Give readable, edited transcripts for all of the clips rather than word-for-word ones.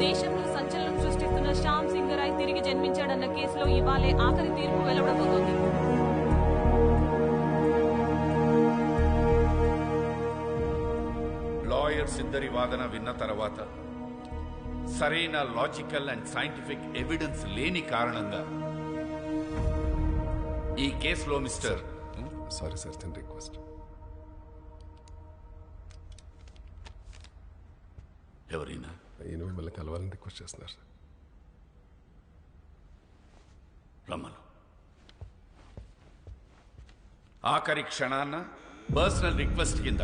దేశంలో సంచలనం సృష్టిస్తున్న శ్యామ్ సింగరాయ్ తిరిగి జన్మించాడన్న కేసులో ఇవాళే ఆఖరి తీర్పు వెలువడబోతోంది. లాయర్స్ ఇద్దరి వాదన విన్న తర్వాత సరైన లాజికల్ అండ్ సైంటిఫిక్ ఎవిడెన్స్ లేని కారణంగా ఈ కేసులో మిస్టర్ సారీ సార్, చిన్న రిక్వెస్ట్. ఎవరైనా ఈయన మిమ్మల్ని కలవాలని రిక్వెస్ట్ చేస్తున్నారు సార్. రమ్మను. ఆఖరి క్షణాన్న పర్సనల్ రిక్వెస్ట్ కింద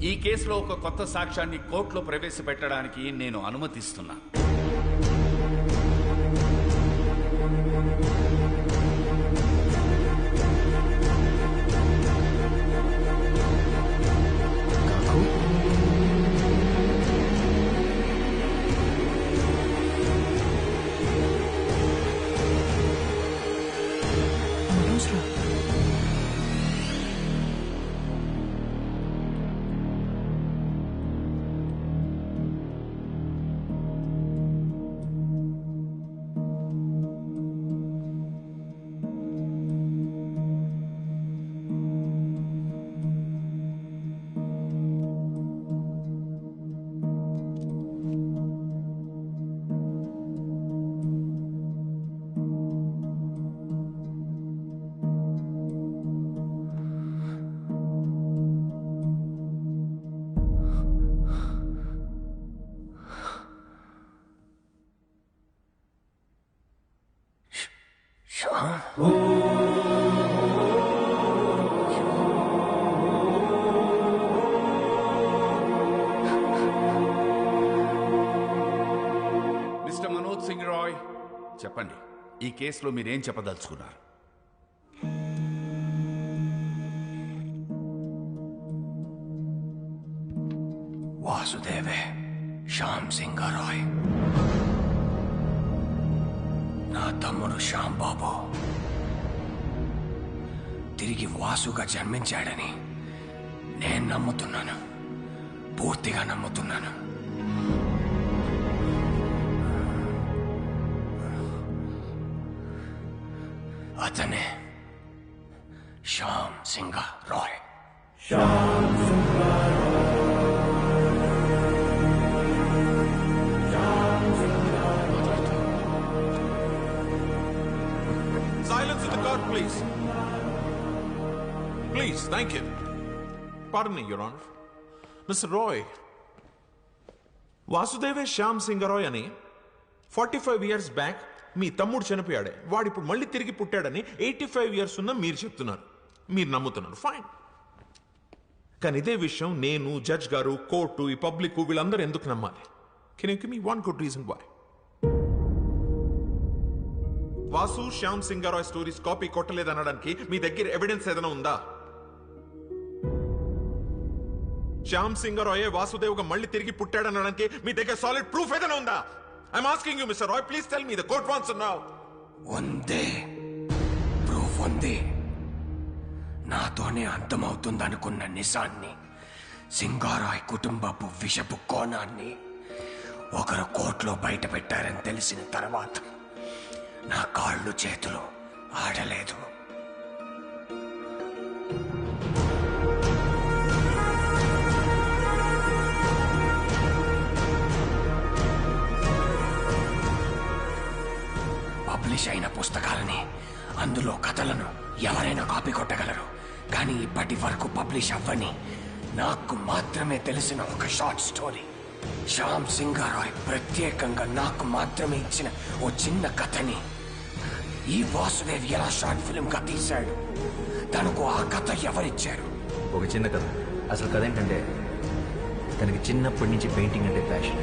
ఈ కేసులో ఒక కొత్త సాక్ష్యాన్ని కోర్టులో ప్రవేశపెట్టడానికి నేను అనుమతిస్తున్నా. మిస్టర్ మనోజ్ సింగ్ రాయ్, చెప్పండి, ఈ కేసులో మీరేం చెప్పదలుచుకున్నారు? వాసుదేవే శ్యామ్ సింగరాయ్ నా తమ్ముడు శ్యామ్ బాబు తిరిగి వాసుగా జన్మించాడని నేను నమ్ముతున్నాను, పూర్తిగా నమ్ముతున్నాను. అతనే Shyam Singha Roy. Silence in the court, please. Please, thank you. Pardon me, Your Honor. Mr. Roy, వాసుదేవే Shyam Singha Roy అని 45 years బ్యాక్ మీ తమ్ముడు చనిపోయాడే, వాడు ఇప్పుడు మళ్ళీ తిరిగి పుట్టాడని 85 years ఉన్న మీరు చెప్తున్నారు, మీరు నమ్ముతున్నారు. ఫైన్. కానీ ఇదే విషయం నేను, జడ్జ్ గారు, కోర్టు, ఈ పబ్లిక్ వీళ్ళందరూ ఎందుకు నమ్మాలి? Can you give me one good reason why? Vasu Shyam Singha Roy stories copy కొట్టలేదనడానికి మీ దగ్గర ఎవిడెన్స్ ఏదైనా ఉందా? శ్యామ్ సింగరాయ్ వాసుదేవ్గా మళ్ళీ తిరిగి పుట్టాడనడానికి మీ దగ్గర సాలిడ్ ప్రూఫ్ ఏదైనా ఉందా? I'm asking you mister Roy, please tell me. The court wants to now. ఉంది, ప్రూఫ్ ఉంది. నాతోనే అంతమవుతుందనుకున్న నిజాన్ని, సింగారాయ్ కుటుంబపు విషపు కోణాన్ని ఒకరు కోర్టులో బయట పెట్టారని తెలిసిన తర్వాత నా కాళ్ళు చేతులు ఆడలేదు. పబ్లిష్ అయిన పుస్తకాలని, అందులో కథలను ఎవరైనా కాపీ కొట్టగలరు. కానీ ఇప్పటి వరకు పబ్లిష్ అవ్వని, నాకు మాత్రమే తెలిసిన ఒక షార్ట్ స్టోరీ, శ్యామ్ సింగరాయ్ ప్రత్యేకంగా నాకు మాత్రమే ఇచ్చిన ఓ చిన్న కథని ఈ వాసుదేవ్ ఎలా షార్ట్ ఫిల్మ్ గా తీశాడు. తనకు ఆ కథ ఎవరిచ్చారు? ఒక చిన్న కథ. అసలు కథ ఏంటంటే, తనకి చిన్నప్పటి నుంచి పెయింటింగ్ అంటే ప్యాషన్.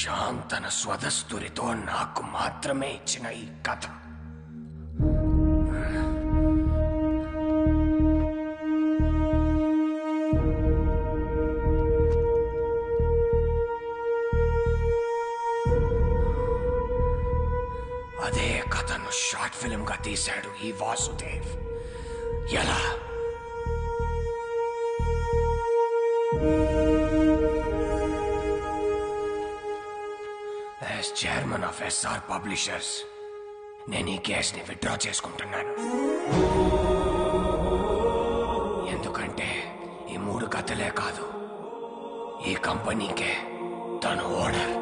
శ్యామ్ తన స్వదస్తురితో నాకు మాత్రమే ఇచ్చిన ఈ కథ తీశాడు ఈ వాసుదేవ్. ఎలా? As chairman of SR publishers నేను ఈ కేసుని విత్డ్రా చేసుకుంటున్నాను. ఎందుకంటే ఈ 3 కథలే కాదు, ఈ కంపెనీకే తను ఓనర్.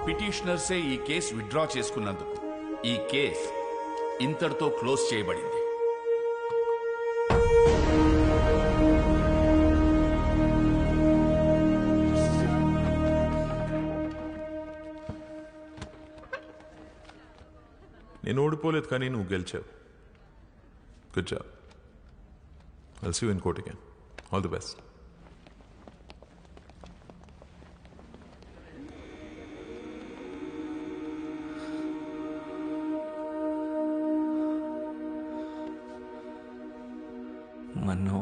పిటిషనర్సే ఈ కేసు విత్డ్రా చేసుకున్నందుకు ఈ కేసు ఇంతటితో క్లోజ్ చేయబడింది. నేను ఓడిపోలేదు, కానీ నువ్వు గెలిచావు. Good job. I'll see you in court again. All the best. Mannu,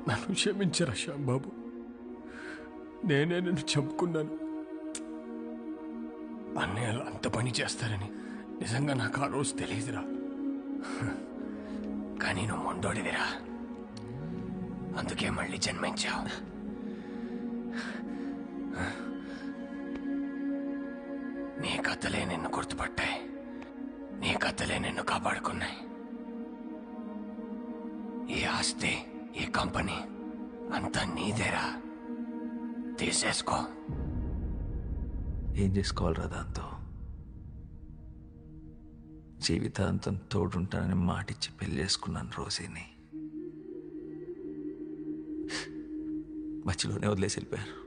నన్ను క్షమించరా శ్యాంబాబు, నేనే నిన్ను చంపుకున్నాను. అన్నయ్యలు అంత పని చేస్తారని నిజంగా నాకు ఆ రోజు తెలియదురా. కానీ నువ్వు మొండోడివిరా, అందుకే మళ్ళీ జన్మించావు. నీ కథలే నిన్ను గుర్తుపట్టాయి, నీ కథలే నిన్ను కాపాడుకున్నాయి. ఈ ఆస్తి, ఈ కంపెనీ అంతా నీదేరా, తీసేసుకో. ఏం చేసుకోవాలరా దాంతో? జీవితాంతం తోడుంటానని మాటిచ్చి పెళ్లి చేసుకున్నాను రోజీని. మధ్యలోనే వదిలేసి వెళ్ళిపోయారు.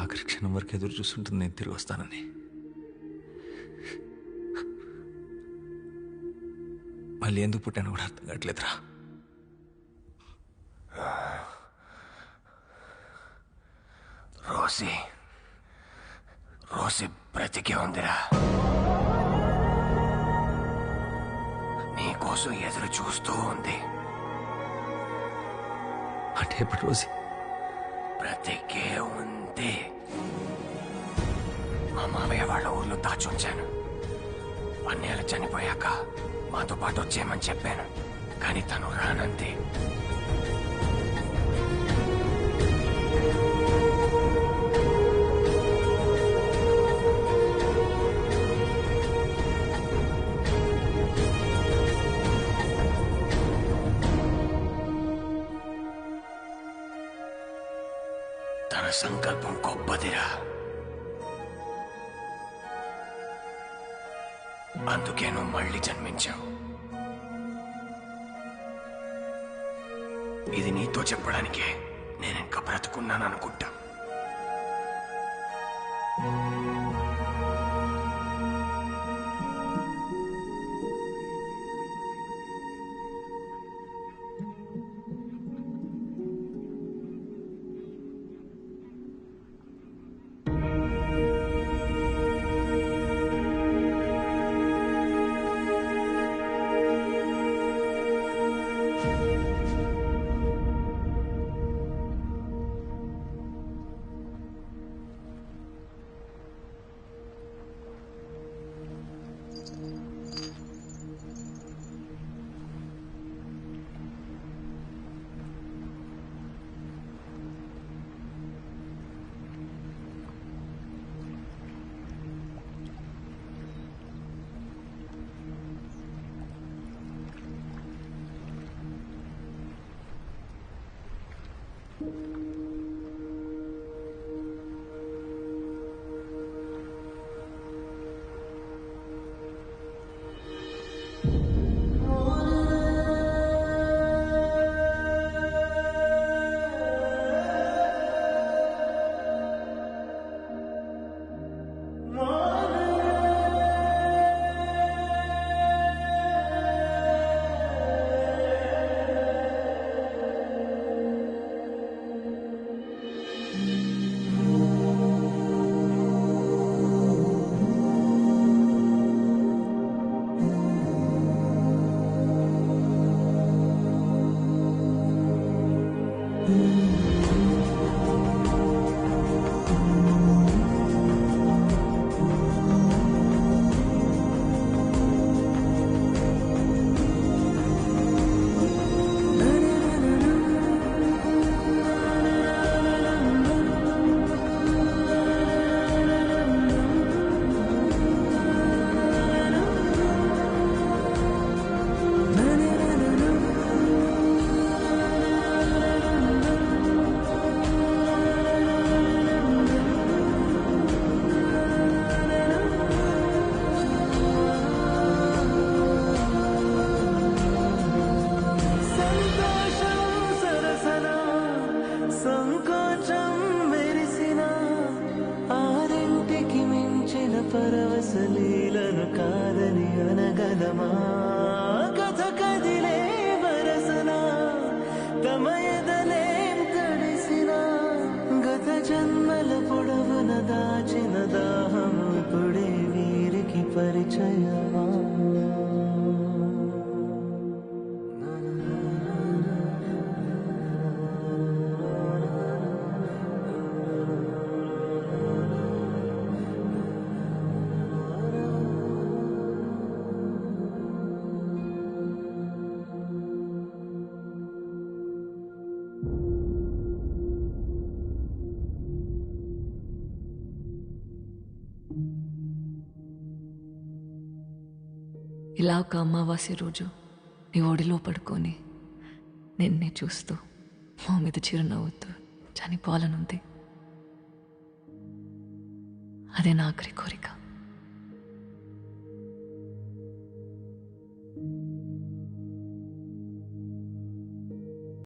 ఆఖరి క్షణం వరకు ఎదురు చూస్తుంటుంది నేను తిరిగి వస్తానని. మళ్ళీ ఎందుకు పుట్టాను కూడా అర్థం కావట్లేదురా. రోసి రోసి బ్రతికే ఉందిరా, నీకోసం ఎదురు చూస్తూ ఉంది. అంటే ఇప్పుడు రోజీ బ్రతికే ఉంది. మా మామయ్య వాళ్ళ ఊర్లో దాచుంచాను. అన్నయ్యలు చనిపోయాక మాతో పాటు వచ్చేయమని చెప్పాను, కానీ తను రానంది. తన సంకల్పం గొప్పదిరా, అందుకే నువ్వు మళ్ళీ జన్మించావు. ఇది నీతో చెప్పడానికే నేను ఇంకా బ్రతుకున్నాను అనుకుంటా. ఒక అమావాస్య రోజు నీ ఒడిలో పడుకొని నిన్నే చూస్తూ మా మీద చిరునవ్వుతూ చనిపోవాలనుంది. అదే నా ఆఖరి కోరిక.